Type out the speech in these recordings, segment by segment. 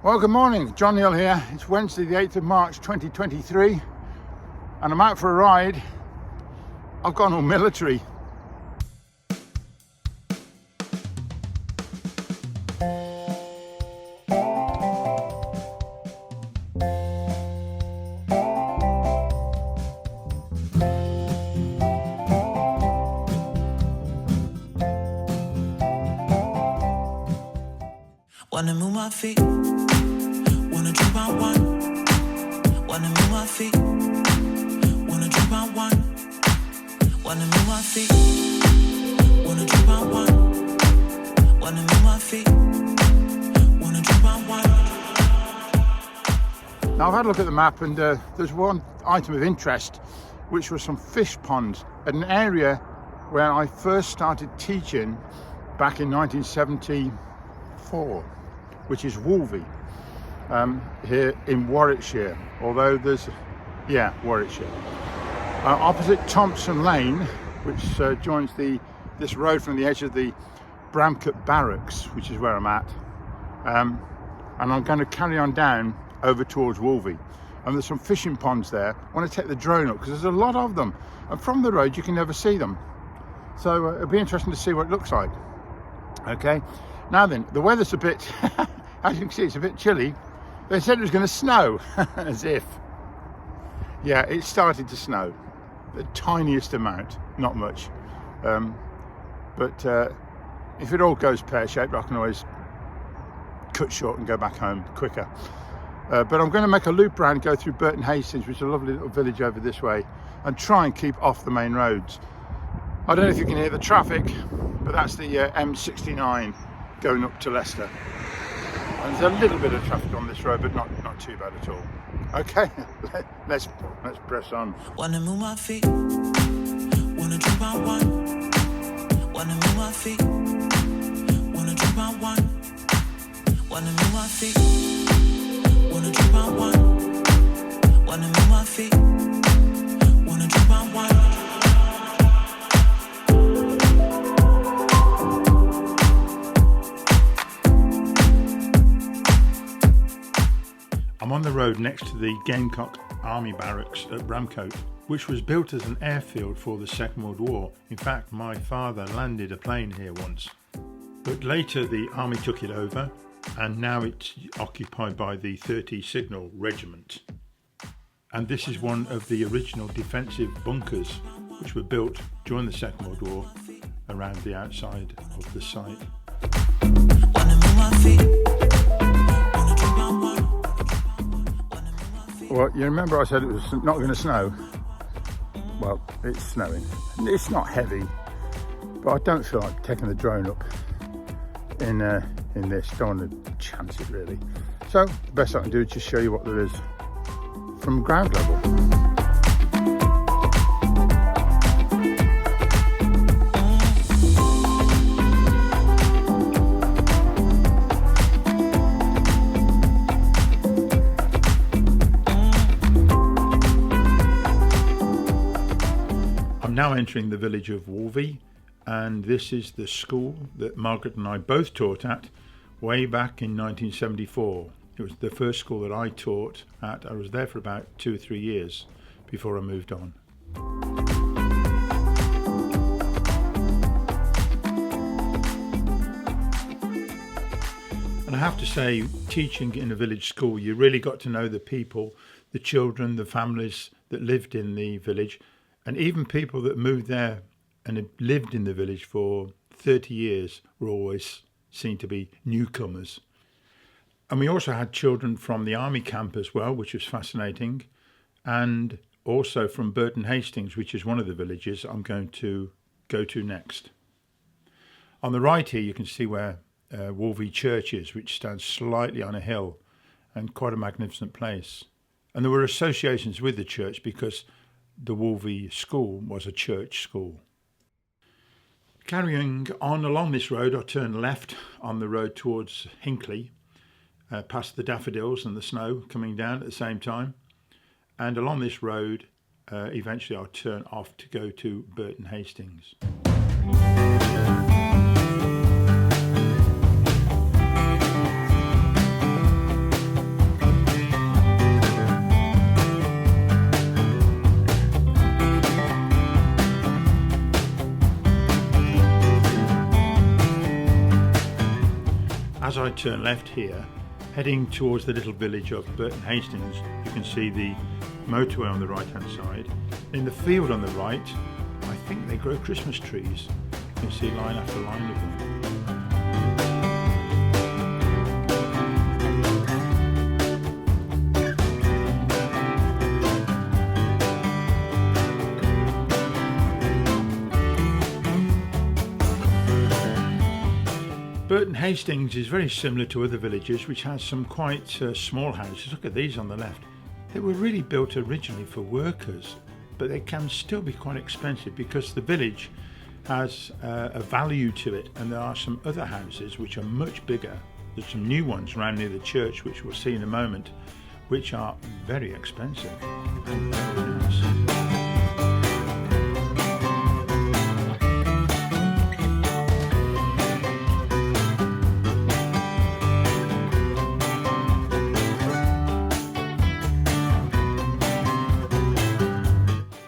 Well, good morning, John Neal here. It's Wednesday the 8th of March 2023 and I'm out for a ride. I've gone all military. Wanna move my feet, wanna drink my wine. Wanna move my feet, wanna drink my wine. Wanna move my feet, wanna drink my wine. Wanna move my feet, wanna drink my wine. Now I've had a look at the map and there's one item of interest, which was some fish ponds at an area where I first started teaching back in 1974. Which is Wolvey, here in Warwickshire, although there's, Warwickshire. Opposite Thompson Lane, which joins this road from the edge of the Bramcote Barracks, which is where I'm at. And I'm going to carry on down over towards Wolvey. And there's some fishing ponds there. I want to take the drone up because there's a lot of them. And from the road you can never see them. So it'll be interesting to see what it looks like. Okay. Now then, the weather's a bit, as you can see, it's a bit chilly. They said it was going to snow, as if. Yeah, it started to snow. The tiniest amount, not much. But if it all goes pear-shaped, I can always cut short and go back home quicker. But I'm going to make a loop round, go through Burton Hastings, which is a lovely little village over this way, and try and keep off the main roads. I don't know if you can hear the traffic, but that's the M69. Going up to Leicester, and there's a little bit of traffic on this road, but not too bad at all. Okay, let's press on. Wanna move my feet, wanna drink my wine. Wanna move my feet, wanna drink my wine. Wanna move my feet, wanna drink my wine. Wanna move my feet, wanna drink my wine. I'm on the road next to the Gamecock Army Barracks at Bramcote, which was built as an airfield for the Second World War. In fact, my father landed a plane here once. But later the army took it over, and now it's occupied by the 30 Signal Regiment. And this is one of the original defensive bunkers which were built during the Second World War around the outside of the site. Well, you remember I said it was not going to snow? Well, it's snowing. It's not heavy, but I don't feel like taking the drone up in this. Don't want to chance it really. So the best I can do is just show you what there is from ground level. I'm now entering the village of Wolvey, and this is the school that Margaret and I both taught at way back in 1974. It was the first school that I taught at. I was there for about 2 or 3 years before I moved on. And I have to say, teaching in a village school, you really got to know the people, the children, the families that lived in the village. And even people that moved there and had lived in the village for 30 years were always seen to be newcomers. And we also had children from the army camp as well, which was fascinating. And also from Burton Hastings, which is one of the villages I'm going to go to next. On the right here, you can see where Wolvey Church is, which stands slightly on a hill and quite a magnificent place. And there were associations with the church because the Wolvey school was a church school. Carrying on along this road, I turn left on the road towards Hinckley, past the daffodils and the snow coming down at the same time. And along this road, eventually I'll turn off to go to Burton Hastings. turn left here, heading towards the little village of Burton Hastings, you can see the motorway on the right hand side. In the field on the right, I think they grow Christmas trees. You can see line after line of them. Burton Hastings is very similar to other villages which has some quite small houses. Look at these on the left. They were really built originally for workers, but they can still be quite expensive because the village has a value to it, and there are some other houses which are much bigger. There's some new ones around near the church which we'll see in a moment, which are very expensive and very nice.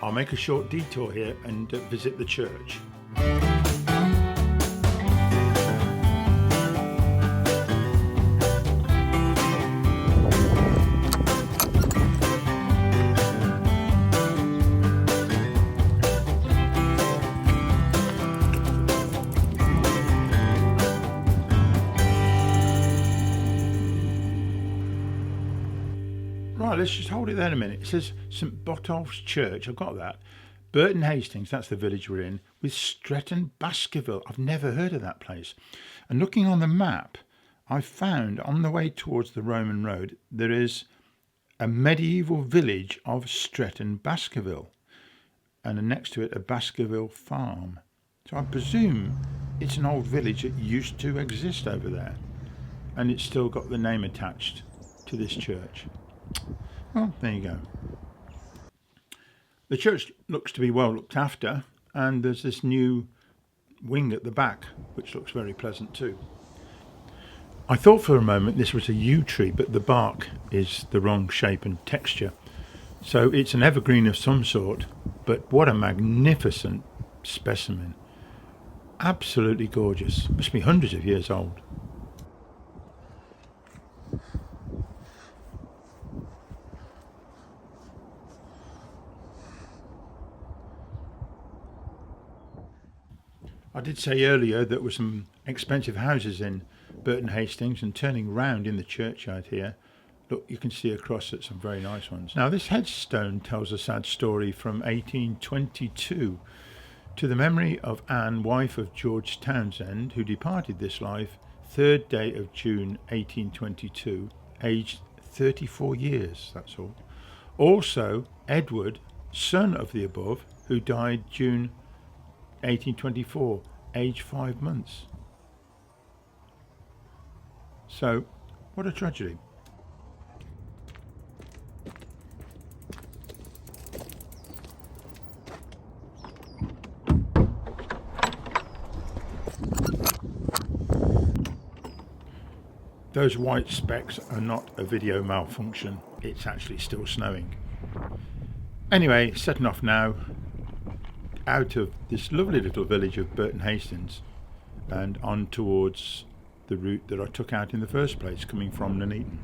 I'll make a short detour here and visit the church. Right, let's just hold it there a minute. It says St Botolph's Church, I've got that. Burton Hastings, that's the village we're in, with Stretton Baskerville. I've never heard of that place. And looking on the map, I found on the way towards the Roman road, there is a medieval village of Stretton Baskerville. And next to it, a Baskerville farm. So I presume it's an old village that used to exist over there. And it's still got the name attached to this church. Well, there you go. The church looks to be well looked after, and there's this new wing at the back, which looks very pleasant too. I thought for a moment this was a yew tree, but the bark is the wrong shape and texture. So it's an evergreen of some sort, but what a magnificent specimen. Absolutely gorgeous. Must be hundreds of years old. I did say earlier that there were some expensive houses in Burton Hastings, and turning round in the churchyard here, look, you can see across at some very nice ones. Now this headstone tells a sad story from 1822 to the memory of Anne, wife of George Townsend, who departed this life 3rd day of June 1822, aged 34 years, that's all. Also Edward, son of the above, who died June 1824, age 5 months. So, what a tragedy. Those white specks are not a video malfunction, it's actually still snowing. Anyway, setting off now out of this lovely little village of Burton Hastings and on towards the route that I took out in the first place, coming from Nuneaton.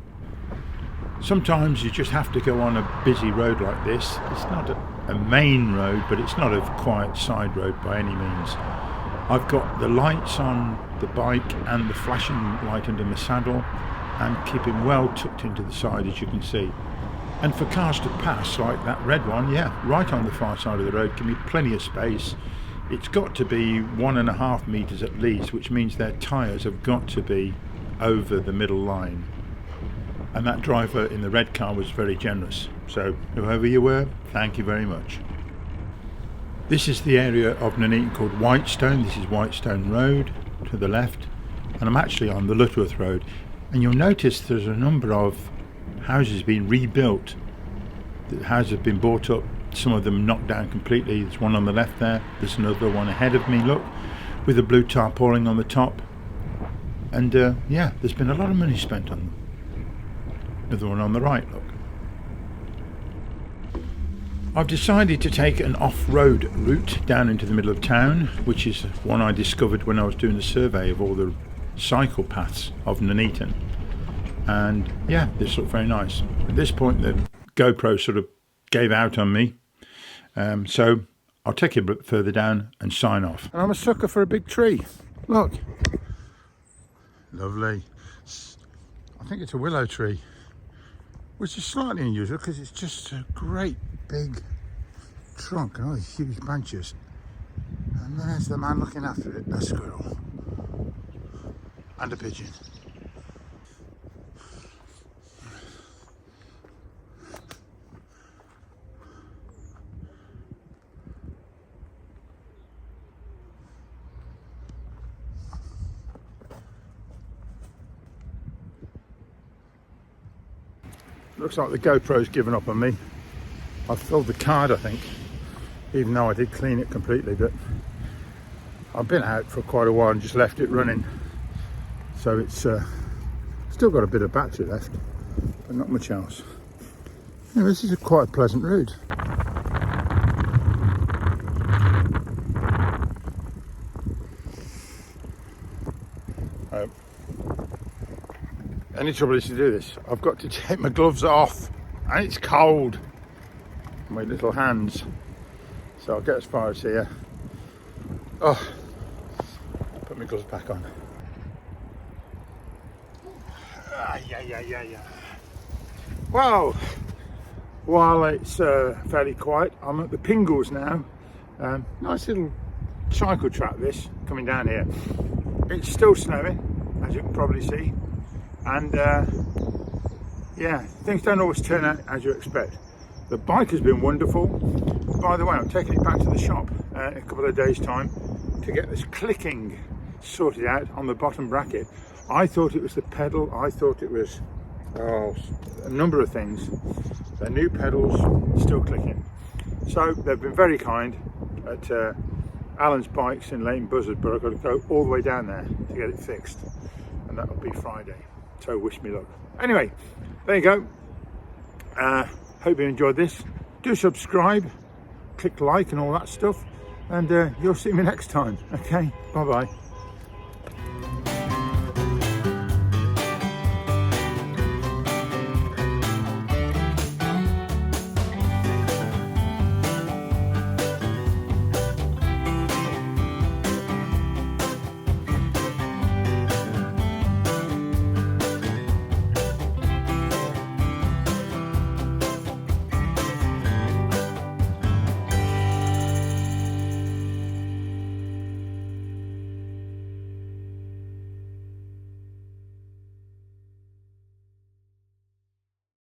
Sometimes you just have to go on a busy road like this. It's not a main road, but it's not a quiet side road by any means. I've got the lights on the bike and the flashing light under my saddle, and keeping well tucked into the side, as you can see. And for cars to pass, like that red one, yeah, right on the far side of the road, give me plenty of space. It's got to be 1.5 metres at least, which means their tyres have got to be over the middle line. And that driver in the red car was very generous. So whoever you were, thank you very much. This is the area of Nuneaton called Whitestone. This is Whitestone Road to the left, and I'm actually on the Lutterworth Road. And you'll notice there's a number of houses being rebuilt. The houses have been bought up, some of them knocked down completely. There's one on the left there, there's another one ahead of me, look, with a blue tarpaulin on the top. And yeah, there's been a lot of money spent on them. Another one on the right, look. I've decided to take an off-road route down into the middle of town, which is one I discovered when I was doing the survey of all the cycle paths of Nuneaton, and yeah, this looked very nice. At this point the GoPro sort of gave out on me, so I'll take it a bit further down and sign off. And I'm a sucker for a big tree. Look, lovely. I think it's a willow tree, which is slightly unusual because it's just a great big trunk and all these huge branches. And there's the man looking after it, a squirrel and a pigeon. Looks like the GoPro's given up on me. I've filled the card, I think, even though I did clean it completely, but I've been out for quite a while and just left it running. So it's still got a bit of battery left, but not much else. Yeah, this is a quite pleasant route. Any trouble is to do this, I've got to take my gloves off, and it's cold. My little hands. So I'll get as far as here. Oh, put my gloves back on. Yeah. Well, while it's fairly quiet, I'm at the Pingles now. Nice little cycle track this, coming down here. It's still snowing, as you can probably see. And yeah, things don't always turn out as you expect. The bike has been wonderful. By the way, I'm taking it back to the shop in a couple of days' time to get this clicking sorted out on the bottom bracket. I thought it was the pedal, I thought it was a number of things. The new pedals still clicking. So they've been very kind at Alan's Bikes in Leighton Buzzard, but I've got to go all the way down there to get it fixed, and that'll be Friday. So wish me luck. Anyway, there you go. Hope you enjoyed this. Do subscribe, click like and all that stuff, and you'll see me next time. Okay, bye bye.